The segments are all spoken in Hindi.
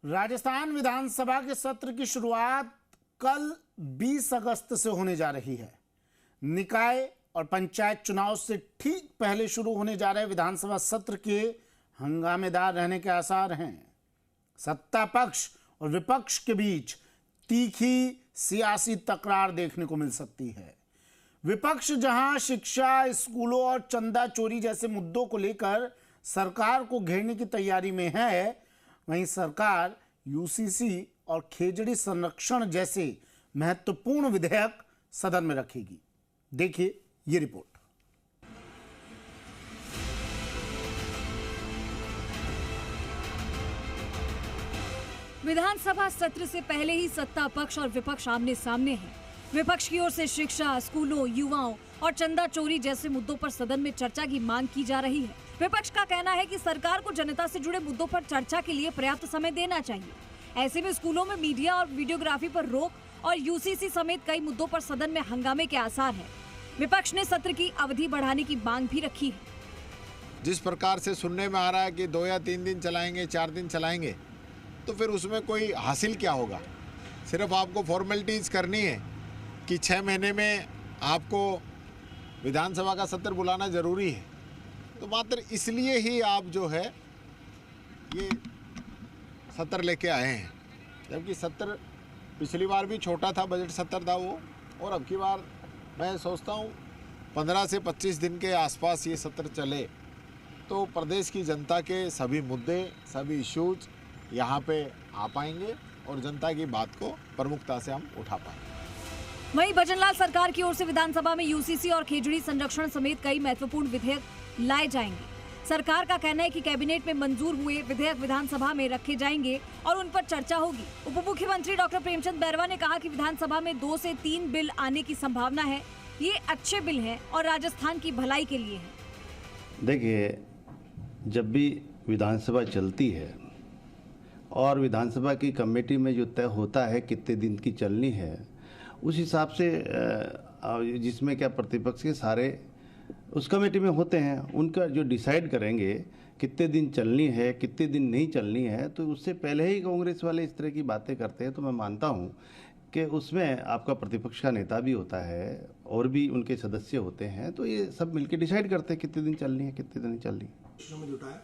राजस्थान विधानसभा के सत्र की शुरुआत कल 20 अगस्त से होने जा रही है। निकाय और पंचायत चुनाव से ठीक पहले शुरू होने जा रहे विधानसभा सत्र के हंगामेदार रहने के आसार हैं। सत्ता पक्ष और विपक्ष के बीच तीखी सियासी तकरार देखने को मिल सकती है। विपक्ष जहां शिक्षा, स्कूलों और चंदा चोरी जैसे मुद्दों को लेकर सरकार को घेरने की तैयारी में है, वहीं सरकार यूसीसी और खेजड़ी संरक्षण जैसे महत्वपूर्ण विधेयक सदन में रखेगी। देखिए ये रिपोर्ट। विधानसभा सत्र से पहले ही सत्ता पक्ष और विपक्ष आमने सामने हैं। विपक्ष की ओर से शिक्षा, स्कूलों, युवाओं और चंदा चोरी जैसे मुद्दों पर सदन में चर्चा की मांग की जा रही है। विपक्ष का कहना है कि सरकार को जनता से जुड़े मुद्दों पर चर्चा के लिए पर्याप्त समय देना चाहिए। ऐसे में स्कूलों में मीडिया और वीडियोग्राफी पर रोक और यूसीसी समेत कई मुद्दों पर सदन में हंगामे के आसार हैं। विपक्ष ने सत्र की अवधि बढ़ाने की मांग भी रखी है। जिस प्रकार से सुनने में आ रहा है कि 2 या 3 दिन चलाएंगे, 4 दिन चलाएंगे, तो फिर उसमें कोई हासिल क्या होगा। सिर्फ आपको फॉर्मेलिटीज़ करनी है कि 6 महीने में आपको विधानसभा का सत्र बुलाना ज़रूरी है, तो मात्र इसलिए ही आप जो है ये सत्र लेके आए हैं। जबकि सत्र पिछली बार भी छोटा था, बजट सत्र था वो, और अब की बार मैं सोचता हूँ 15 से 25 दिन के आसपास ये सत्र चले तो प्रदेश की जनता के सभी मुद्दे, सभी इश्यूज यहाँ पे आ पाएंगे और जनता की बात को प्रमुखता से हम उठा पाएंगे। वहीं भजनलाल सरकार की ओर से विधानसभा में यूसीसी और खेजड़ी संरक्षण समेत कई महत्वपूर्ण विधेयक लाए जाएंगे। सरकार का कहना है कि कैबिनेट में मंजूर हुए विधेयक विधानसभा में रखे जाएंगे और उन पर चर्चा होगी। उप मुख्यमंत्री डॉक्टर प्रेमचंद बैरवा ने कहा कि विधानसभा में 2 से 3 बिल आने की संभावना है। ये अच्छे बिल हैं और राजस्थान की भलाई के लिए है। देखिए, जब भी विधानसभा चलती है और विधानसभा की कमेटी में जो तय होता है कितने दिन की चलनी है, उस हिसाब से जिसमें क्या प्रतिपक्ष के सारे उस कमेटी में होते हैं, उनका जो डिसाइड करेंगे कितने दिन चलनी है, कितने दिन नहीं चलनी है, तो उससे पहले ही कांग्रेस वाले इस तरह की बातें करते हैं। तो मैं मानता हूं कि उसमें आपका प्रतिपक्ष का नेता भी होता है और भी उनके सदस्य होते हैं, तो ये सब मिलकर डिसाइड करते हैं कितने दिन चलनी है, कितने दिन नहीं चलनी है।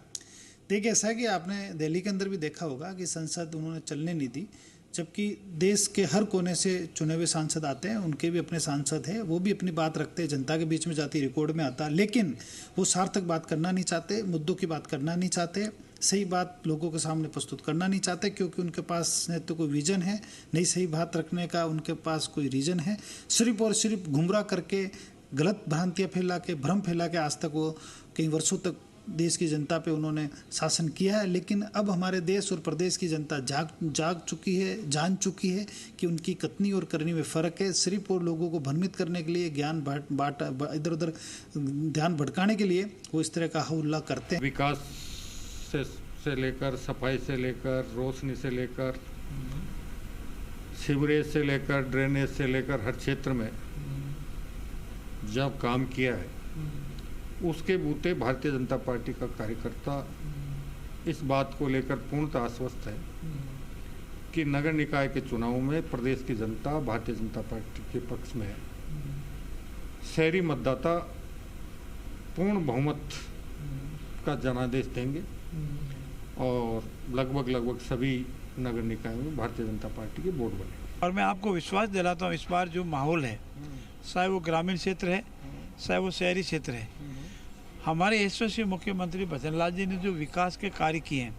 देखिए, ऐसा है कि आपने दिल्ली के अंदर भी देखा होगा कि संसद उन्होंने चलने नहीं दी, जबकि देश के हर कोने से चुने हुए सांसद आते हैं, उनके भी अपने सांसद हैं, वो भी अपनी बात रखते हैं, जनता के बीच में जाती रिकॉर्ड में आता, लेकिन वो सार्थक बात करना नहीं चाहते, मुद्दों की बात करना नहीं चाहते, सही बात लोगों के सामने प्रस्तुत करना नहीं चाहते, क्योंकि उनके पास न तो कोई विजन है, नहीं सही बात रखने का उनके पास कोई रीजन है। सिर्फ और सिर्फ गुमराह करके, गलत भ्रांतियाँ फैला के, भ्रम फैला के आज तक वो कई वर्षों तक देश की जनता पे उन्होंने शासन किया है। लेकिन अब हमारे देश और प्रदेश की जनता जाग चुकी है, जान चुकी है कि उनकी कथनी और करनी में फ़र्क है। सिर्फ और लोगों को भ्रमित करने के लिए, ज्ञान इधर उधर ध्यान भटकाने के लिए वो इस तरह का हल्ला करते हैं। विकास से लेकर, सफाई से लेकर, रोशनी से लेकर, सीवरेज से लेकर, ड्रेनेज से लेकर हर क्षेत्र में जब काम किया है, उसके बूते भारतीय जनता पार्टी का कार्यकर्ता इस बात को लेकर पूर्णतः आश्वस्त है कि नगर निकाय के चुनावों में प्रदेश की जनता भारतीय जनता पार्टी के पक्ष में है। शहरी मतदाता पूर्ण बहुमत का जनादेश देंगे और लगभग सभी नगर निकायों में भारतीय जनता पार्टी के वोट बनेंगे। और मैं आपको विश्वास दिलाता हूँ, इस बार जो माहौल है, चाहे वो ग्रामीण क्षेत्र है, चाहे वो शहरी क्षेत्र है, हमारे यशस्वी मुख्यमंत्री भजनलाल जी ने जो विकास के कार्य किए हैं,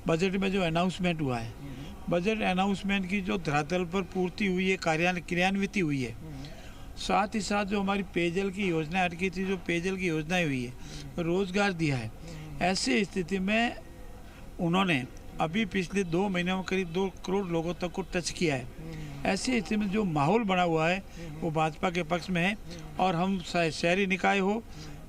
बजट में जो अनाउंसमेंट हुआ है, बजट अनाउंसमेंट की जो धरातल पर पूर्ति हुई है, क्रियान्वित हुई है, साथ ही साथ जो हमारी पेयजल की योजना अटकी थी, जो पेयजल की योजनाएं हुई है, रोजगार दिया है। ऐसी स्थिति में उन्होंने अभी पिछले 2 महीनों में करीब 2 करोड़ लोगों तक को टच किया है। ऐसी स्थिति में जो माहौल बना हुआ है वो भाजपा के पक्ष में है और हम शहरी निकाय हो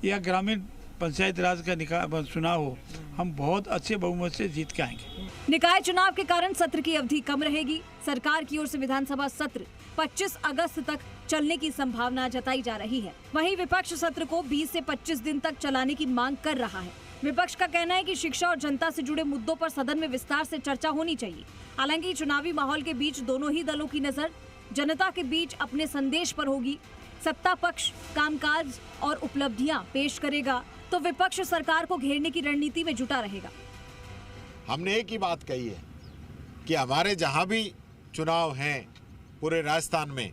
या ग्रामीण पंचायत राज का चुनाव हो, हम बहुत अच्छे बहुमत से जीत के आएंगे। निकाय चुनाव के कारण सत्र की अवधि कम रहेगी। सरकार की ओर से विधानसभा सत्र 25 अगस्त तक चलने की संभावना जताई जा रही है। वहीं विपक्ष सत्र को 20 से 25 दिन तक चलाने की मांग कर रहा है। विपक्ष का कहना है कि शिक्षा और जनता से जुड़े मुद्दों पर सदन में विस्तार से चर्चा होनी चाहिए। हालांकि चुनावी माहौल के बीच दोनों ही दलों की नजर जनता के बीच अपने संदेश पर होगी। सत्ता पक्ष कामकाज और उपलब्धियां पेश करेगा तो विपक्ष सरकार को घेरने की रणनीति में जुटा रहेगा। हमने एक ही बात कही है कि हमारे जहां भी चुनाव हैं पूरे राजस्थान में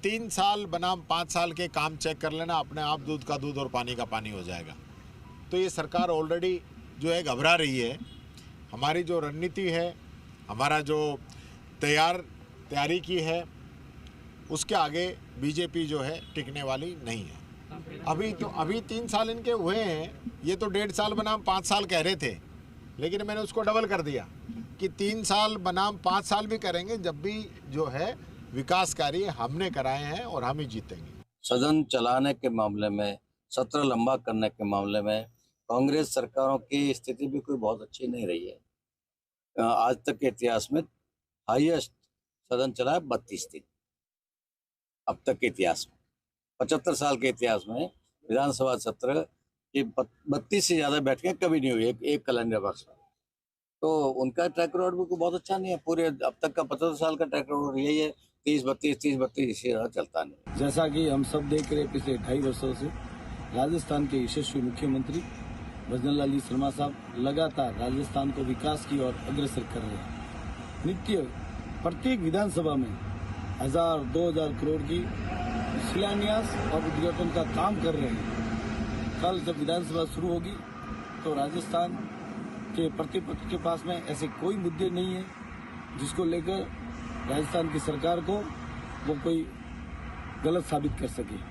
3 साल बनाम 5 साल के काम चेक कर लेना, अपने आप दूध का दूध और पानी का पानी हो जाएगा। तो ये सरकार ऑलरेडी जो है घबरा रही है। हमारी जो रणनीति है, हमारा जो तैयारी की है, उसके आगे बीजेपी जो है टिकने वाली नहीं है। अभी 3 साल इनके हुए हैं, ये तो 1.5 साल बनाम 5 साल कह रहे थे, लेकिन मैंने उसको डबल कर दिया कि 3 साल बनाम 5 साल भी करेंगे जब भी जो है विकास कार्य हमने कराए हैं और हम ही जीतेंगे। सदन चलाने के मामले में, सत्र लंबा करने के मामले में कांग्रेस सरकारों की स्थिति भी कोई बहुत अच्छी नहीं रही है। आज तक के इतिहास में हाईएस्ट सदन चला है 32 दिन। अब तक के इतिहास में 75 साल के इतिहास में विधानसभा सत्र की 32 से ज़्यादा बैठकें कभी नहीं हुई एक कैलेंडर वर्ष में। तो उनका ट्रैक रिकॉर्ड भी बहुत अच्छा नहीं है। पूरे अब तक का 75 साल का ट्रैक रिकॉर्ड यही है, 30-32 इसी तरह चलता नहीं। जैसा कि हम सब देख रहे पिछले 2.5 वर्षों से राजस्थान के यशस्वी मुख्यमंत्री भजन लाल जी शर्मा साहब लगातार राजस्थान को विकास की ओर अग्रसर कर रहे हैं। नित्य प्रत्येक विधानसभा में 1000-2000 करोड़ की शिलान्यास और उद्घाटन का काम कर रहे हैं। कल जब विधानसभा शुरू होगी तो राजस्थान के प्रतिपक्ष के पास में ऐसे कोई मुद्दे नहीं है जिसको लेकर राजस्थान की सरकार को वो कोई गलत साबित कर सके।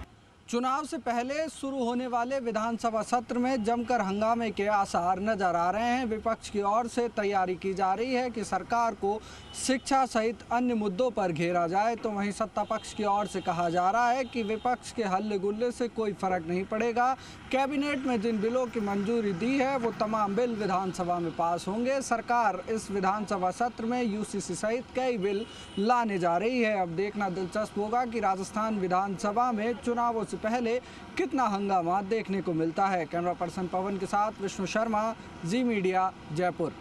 चुनाव से पहले शुरू होने वाले विधानसभा सत्र में जमकर हंगामे के आसार नजर आ रहे हैं। विपक्ष की ओर से तैयारी की जा रही है कि सरकार को शिक्षा सहित अन्य मुद्दों पर घेरा जाए, तो वहीं सत्ता पक्ष की ओर से कहा जा रहा है कि विपक्ष के हल्ले गुल्ले से कोई फर्क नहीं पड़ेगा। कैबिनेट में जिन बिलों की मंजूरी दी है वो तमाम बिल विधानसभा में पास होंगे। सरकार इस विधानसभा सत्र में यूसीसी सहित कई बिल लाने जा रही है। अब देखना दिलचस्प होगा कि राजस्थान विधानसभा में चुनावों से पहले कितना हंगामा देखने को मिलता है। कैमरा पर्सन पवन के साथ विष्णु शर्मा, जी मीडिया, जयपुर।